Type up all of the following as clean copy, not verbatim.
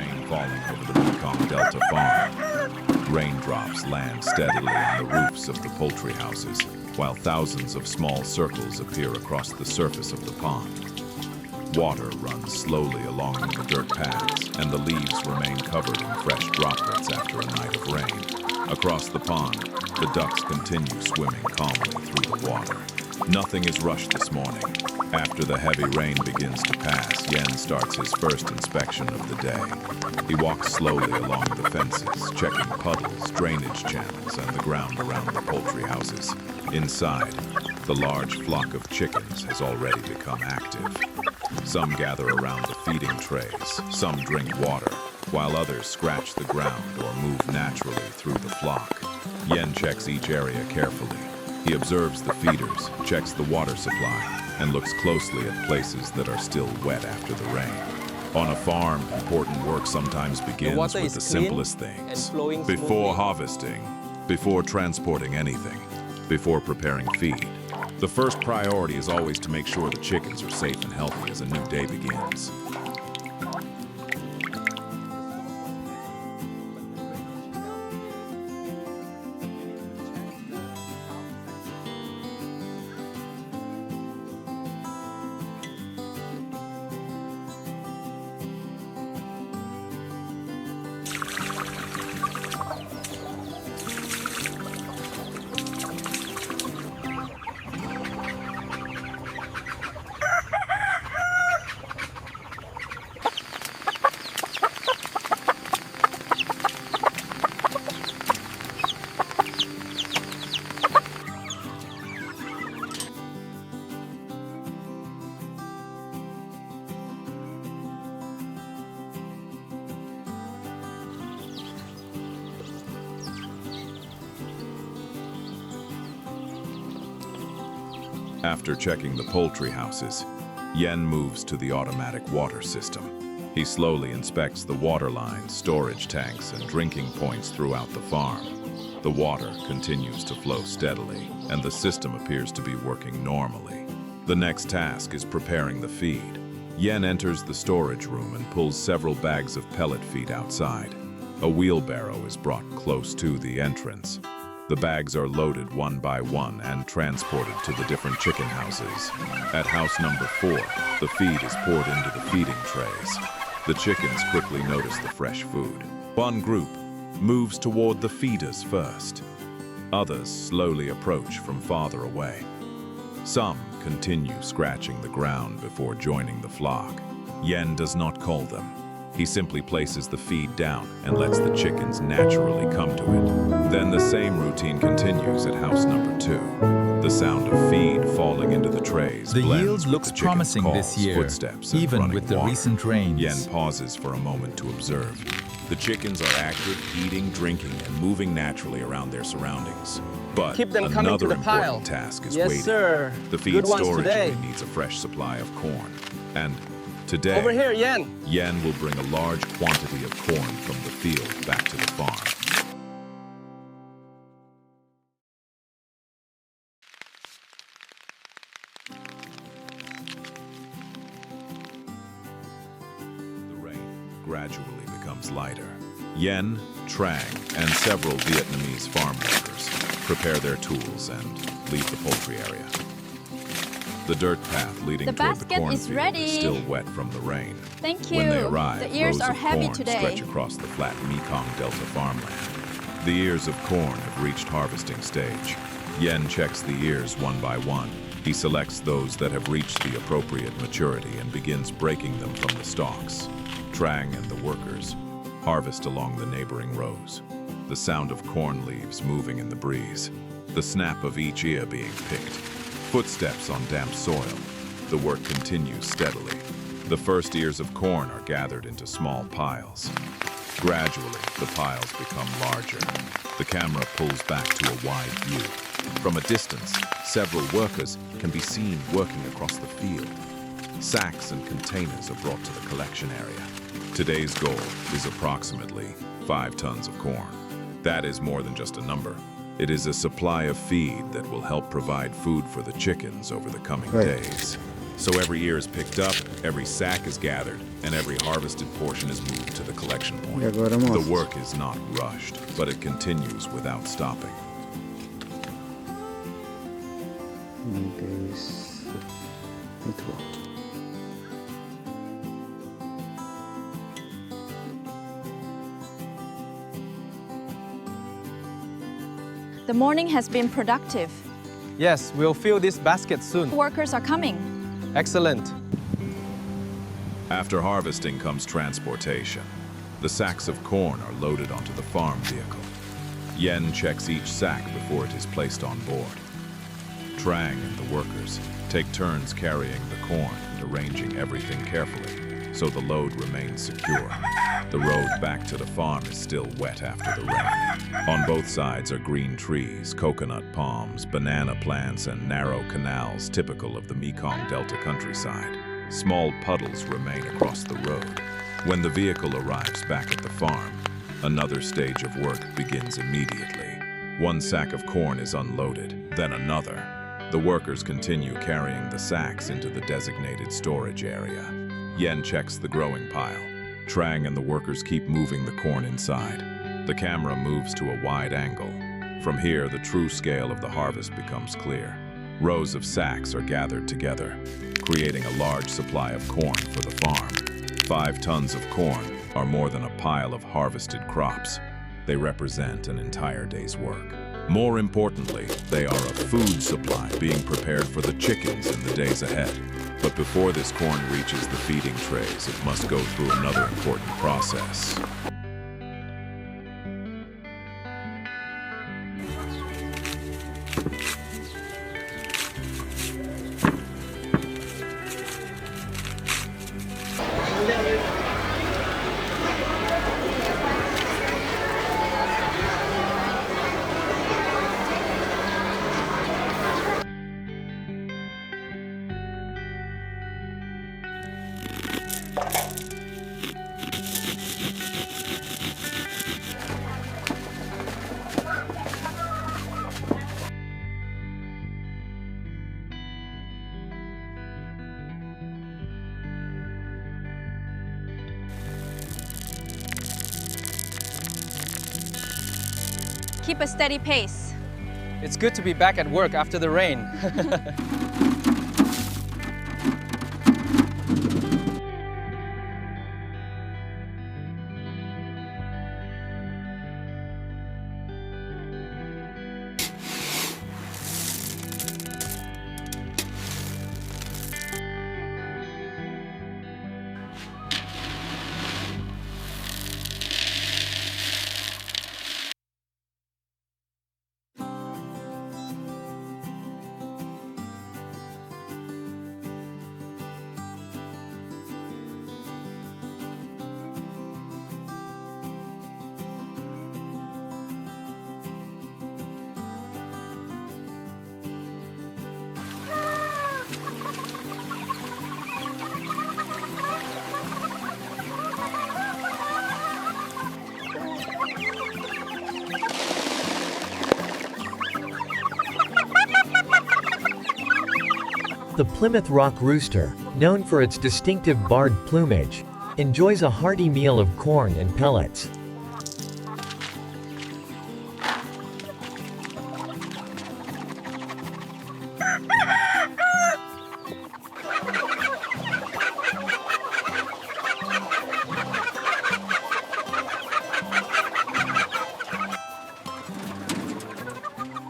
rain falling over the Mekong Delta farm. Raindrops land steadily on the roofs of the poultry houses, while thousands of small circles appear across the surface of the pond. Water runs slowly along the dirt paths, and the leaves remain covered in fresh droplets after a night of rain. Across the pond, the ducks continue swimming calmly through the water. Nothing is rushed this morning. After the heavy rain begins to pass, Yen starts his first inspection of the day. He walks slowly along the fences, checking puddles, drainage channels, and the ground around the poultry houses. Inside, the large flock of chickens has already become active. Some gather around the feeding trays, some drink water, while others scratch the ground or move naturally through the flock. Yen checks each area carefully. He observes the feeders, checks the water supply, and looks closely at places that are still wet after the rain. On a farm, important work sometimes begins with the simplest things. Before harvesting, before transporting anything, before preparing feed. The first priority is always to make sure the chickens are safe and healthy as a new day begins. After checking the poultry houses, Yen moves to the automatic water system. He slowly inspects the water lines, storage tanks, and drinking points throughout the farm. The water continues to flow steadily, and the system appears to be working normally. The next task is preparing the feed. Yen enters the storage room and pulls several bags of pellet feed outside. A wheelbarrow is brought close to the entrance. The bags are loaded one by one and transported to the different chicken houses. At house number 4, the feed is poured into the feeding trays. The chickens quickly notice the fresh food. One group moves toward the feeders first. Others slowly approach from farther away. Some continue scratching the ground before joining the flock. Yen does not call them. He simply places the feed down and lets the chickens naturally come to it. Then the same routine continues at house number 2. The sound of feed falling into the trays The blends yield with looks the chickens' promising calls, this year, footsteps, and even running with the water. recent rains. Yen pauses for a moment to observe. The chickens are active, eating, drinking, and moving naturally around their surroundings. But Keep them coming another to the pile. important task is Yes, waiting. sir. The feed Good ones storage today. unit needs a fresh supply of corn. And today, Over here, Yen. Yen will bring a large quantity of corn from the field back to the farm. The rain gradually becomes lighter. Yen, Trang, and several Vietnamese farm workers prepare their tools and leave the poultry area. The dirt path leading The toward the basket is cornfield ready. is still wet from the rain. Thank you. When they arrive, The ears rows are of heavy corn today. stretch across the flat Mekong Delta farmland. The ears of corn have reached harvesting stage. Yen checks the ears one by one. He selects those that have reached the appropriate maturity and begins breaking them from the stalks. Trang and the workers harvest along the neighboring rows. The sound of corn leaves moving in the breeze. The snap of each ear being picked. Footsteps on damp soil. The work continues steadily. The first ears of corn are gathered into small piles. Gradually, the piles become larger. The camera pulls back to a wide view. From a distance, several workers can be seen working across the field. Sacks and containers are brought to the collection area. Today's goal is approximately 5 tons of corn. That is more than just a number. It is a supply of feed that will help provide food for the chickens over the coming days. So every ear is picked up, every sack is gathered, and every harvested portion is moved to the collection point. Agora The mostra. work is not rushed, but it continues without stopping. Isso. Muito bom. The morning has been productive. Yes, we'll fill this basket soon. Workers are coming. Excellent. After harvesting comes transportation. The sacks of corn are loaded onto the farm vehicle. Yen checks each sack before it is placed on board. Trang and the workers take turns carrying the corn and arranging everything carefully so the load remains secure. The road back to the farm is still wet after the rain. On both sides are green trees, coconut palms, banana plants, and narrow canals typical of the Mekong Delta countryside. Small puddles remain across the road. When the vehicle arrives back at the farm, another stage of work begins immediately. One sack of corn is unloaded, then another. The workers continue carrying the sacks into the designated storage area. Yen checks the growing pile. Trang and the workers keep moving the corn inside. The camera moves to a wide angle. From here, the true scale of the harvest becomes clear. Rows of sacks are gathered together, creating a large supply of corn for the farm. 5 tons of corn are more than a pile of harvested crops. They represent an entire day's work. More importantly, they are a food supply being prepared for the chickens in the days ahead. But before this corn reaches the feeding trays, it must go through another important process. Keep a steady pace. It's good to be back at work after the rain. The Plymouth Rock rooster, known for its distinctive barred plumage, enjoys a hearty meal of corn and pellets.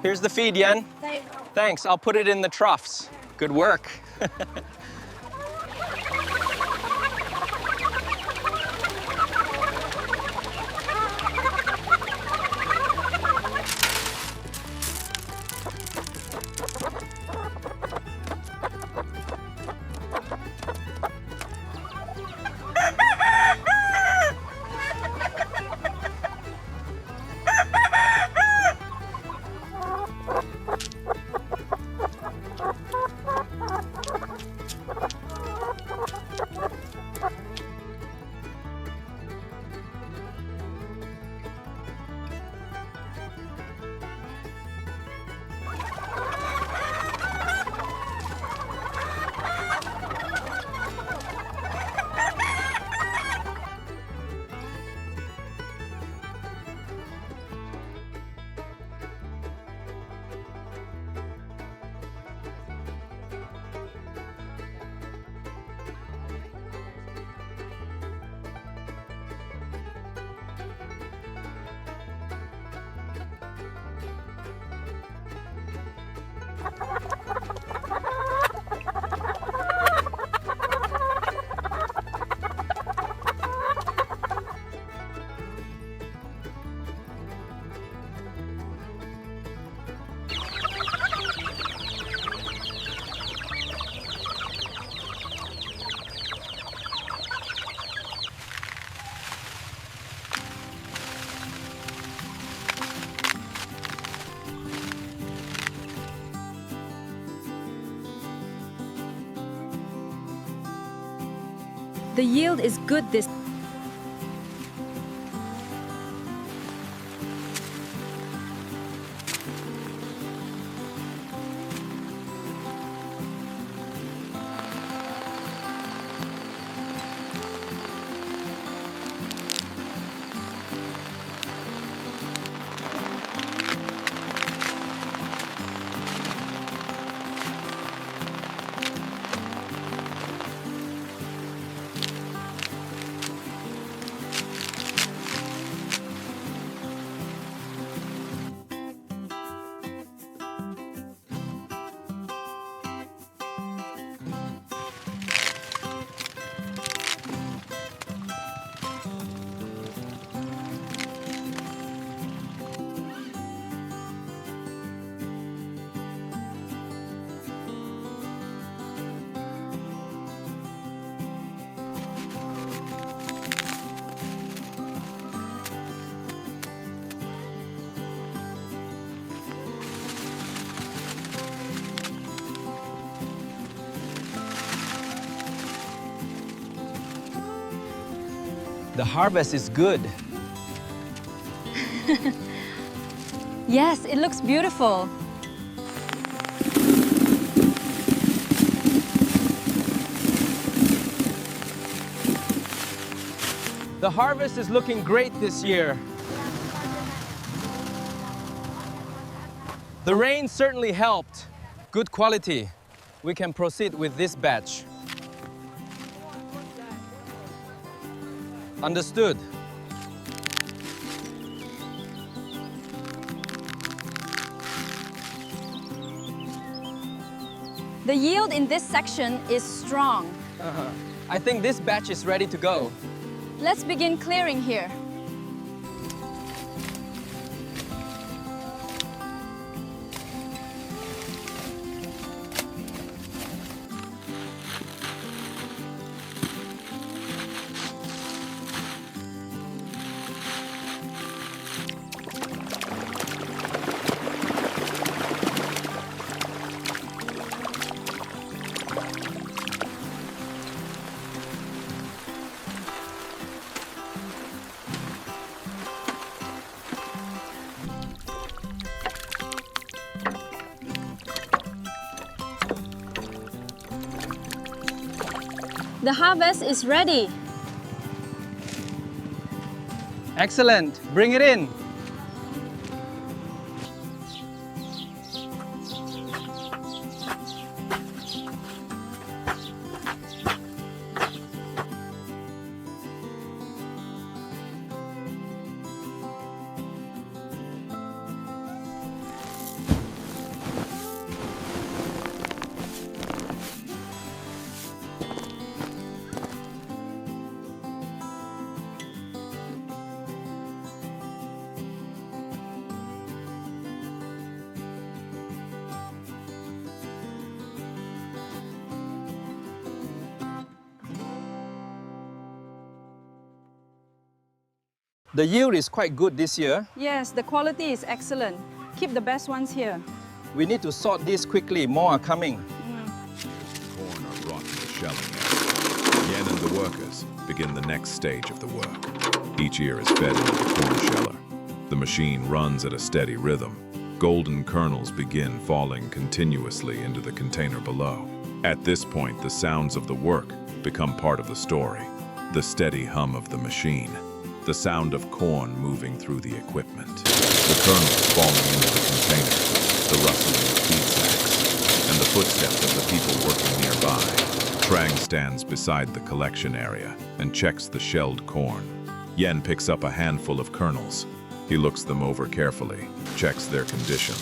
Here's the feed, Yen. Thanks, I'll put it in the troughs. Good work. The yield is good this. The harvest is good. Yes, it looks beautiful. The harvest is looking great this year. The rain certainly helped. Good quality. We can proceed with this batch. Understood. The yield in this section is strong. I think this batch is ready to go. Let's begin clearing here. The harvest is ready. Excellent. Bring it in. The yield is quite good this year. Yes, the quality is excellent. Keep the best ones here. We need to sort these quickly. More are coming. Corn are brought to the shelling area. Yen and the workers begin the next stage of the work. Each ear is fed into the corn sheller. The machine runs at a steady rhythm. Golden kernels begin falling continuously into the container below. At this point, the sounds of the work become part of the story. The steady hum of the machine. The sound of corn moving through the equipment. The kernels falling into the container. The rustling of feed sacks. And the footsteps of the people working nearby. Trang stands beside the collection area and checks the shelled corn. Yen picks up a handful of kernels. He looks them over carefully, checks their condition,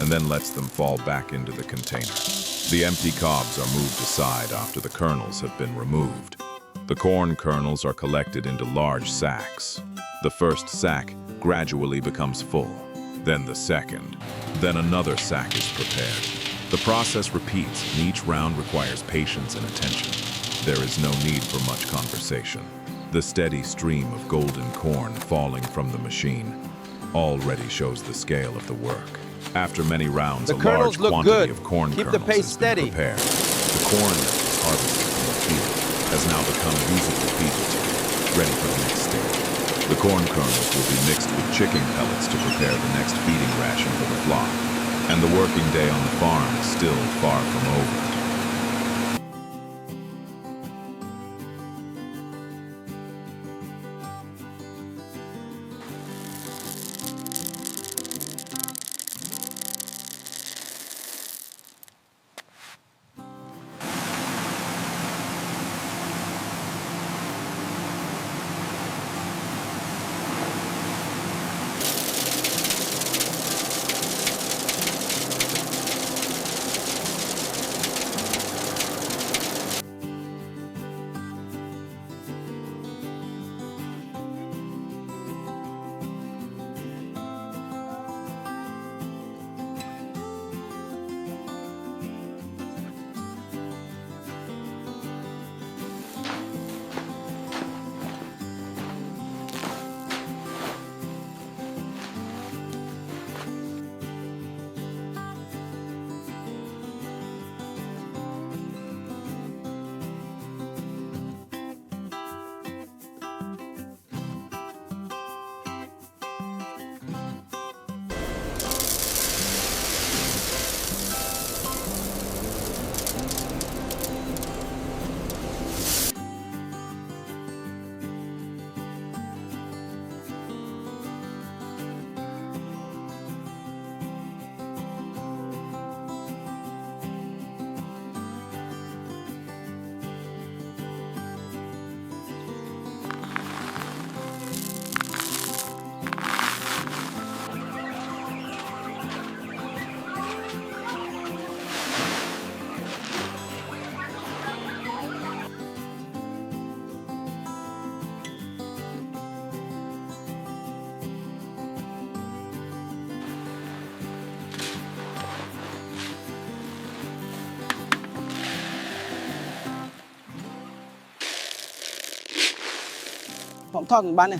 and then lets them fall back into the container. The empty cobs are moved aside after the kernels have been removed. The corn kernels are collected into large sacks. The first sack gradually becomes full, then the second, then another sack is prepared. The process repeats, and each round requires patience and attention. There is no need for much conversation. The steady stream of golden corn falling from the machine already shows the scale of the work. After many rounds, The a kernels large look quantity good. of corn Keep the kernels pace has been steady. prepared. The corn is harvested from the field has now become usable feed material, ready for the next stage. The corn kernels will be mixed with chicken pellets to prepare the next feeding ration for the flock. And the working day on the farm is still far from over. Phóng thong bạn này.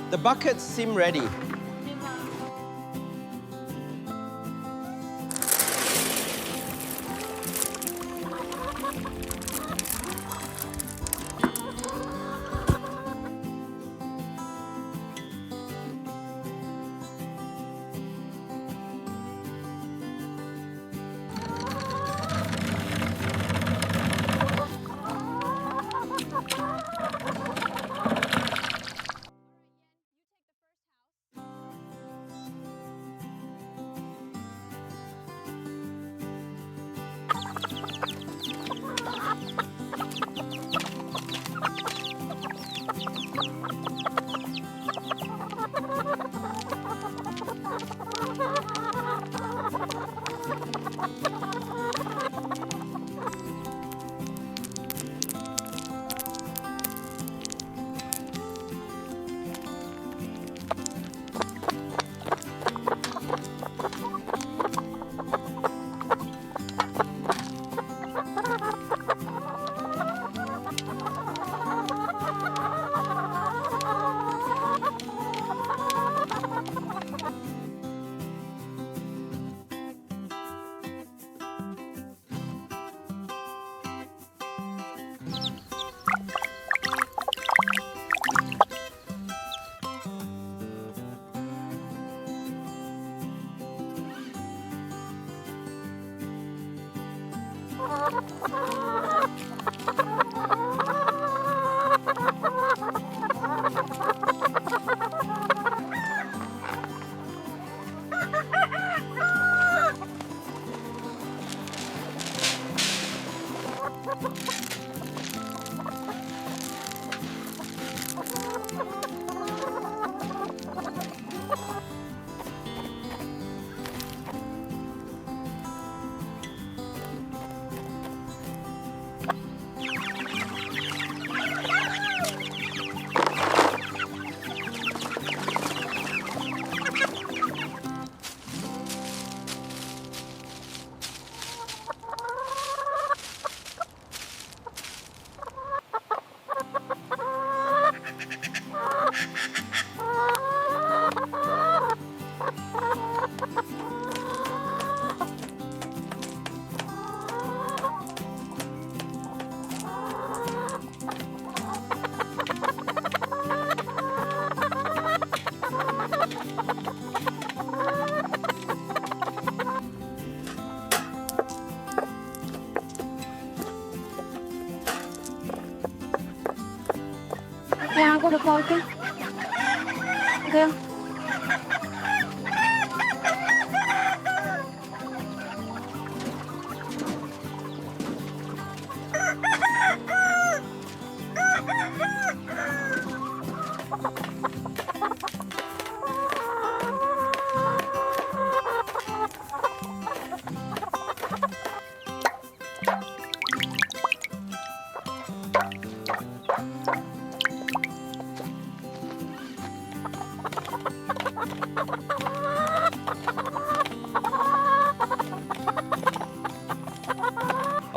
The buckets seem ready. Dạ, cô được rồi kia. Kia.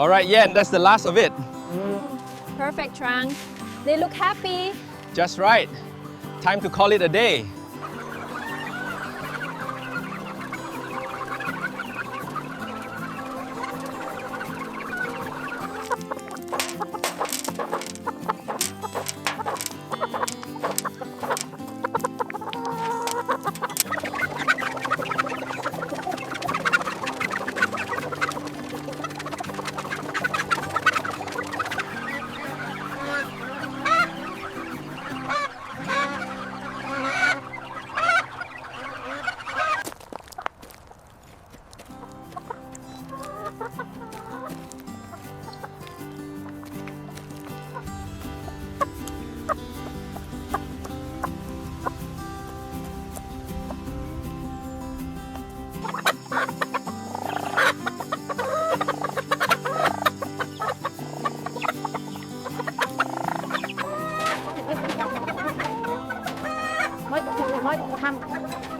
All right, Yen, that's the last of it. Perfect, Trang. They look happy. Just right. Time to call it a day. Mới thăm.